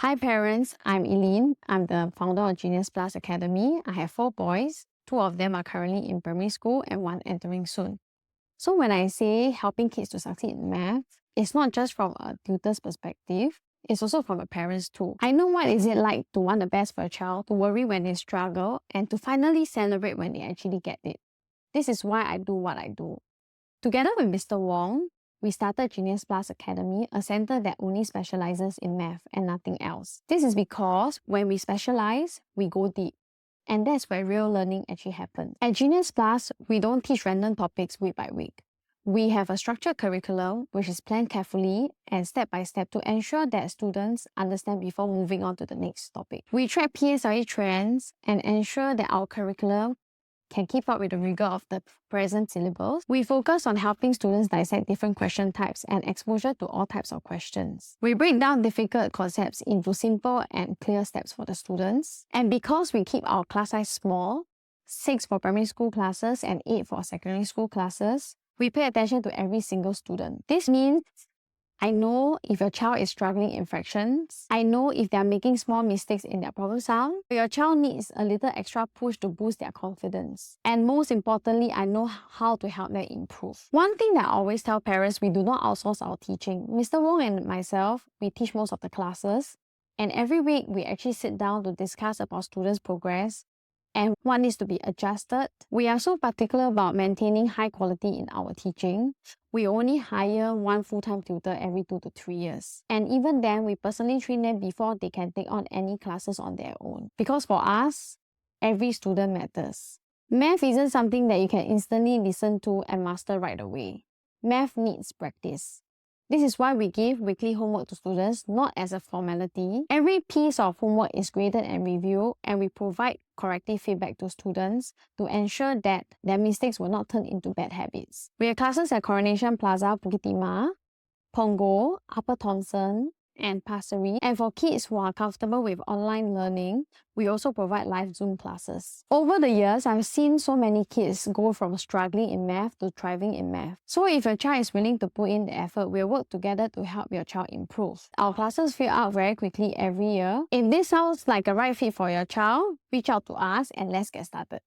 Hi parents, I'm Eileen. I'm the founder of Genius Plus Academy. I have 4 boys. 2 of them are currently in primary school and 1 entering soon. So when I say helping kids to succeed in math, it's not just from a tutor's perspective, it's also from a parent's too. I know what is it like to want the best for a child, to worry when they struggle, and to finally celebrate when they actually get it. This is why I do what I do. Together with Mr. Wong, we started Genius Plus Academy, a center that only specializes in math and nothing else. This is because when we specialize, we go deep. And that's where real learning actually happens. At Genius Plus, we don't teach random topics week by week. We have a structured curriculum which is planned carefully and step by step to ensure that students understand before moving on to the next topic. We track PSLE trends and ensure that our curriculum can keep up with the rigor of the present syllabus. We focus on helping students dissect different question types and exposure to all types of questions. We break down difficult concepts into simple and clear steps for the students. And because we keep our class size small, 6 for primary school classes and 8 for secondary school classes, we pay attention to every single student. This means I know if your child is struggling in fractions. I know if they are making small mistakes in their problem sum. Your child needs a little extra push to boost their confidence. And most importantly, I know how to help them improve. One thing that I always tell parents, we do not outsource our teaching. Mr. Wong and myself, we teach most of the classes. And every week, we actually sit down to discuss about students' progress and what needs to be adjusted. We are so particular about maintaining high quality in our teaching. We only hire 1 full-time tutor every 2 to 3 years. And even then, we personally train them before they can take on any classes on their own. Because for us, every student matters. Math isn't something that you can instantly listen to and master right away. Math needs practice. This is why we give weekly homework to students, not as a formality. Every piece of homework is graded and reviewed, and we provide corrective feedback to students to ensure that their mistakes will not turn into bad habits. We have classes at Coronation Plaza, Bukit Timah, Punggol, Upper Thomson, and Pasir Ris. And for kids who are comfortable with online learning, we also provide live Zoom classes. Over the years, I've seen so many kids go from struggling in math to thriving in math. So if your child is willing to put in the effort, we'll work together to help your child improve. Our classes fill out very quickly every year. If this sounds like a right fit for your child, reach out to us and let's get started.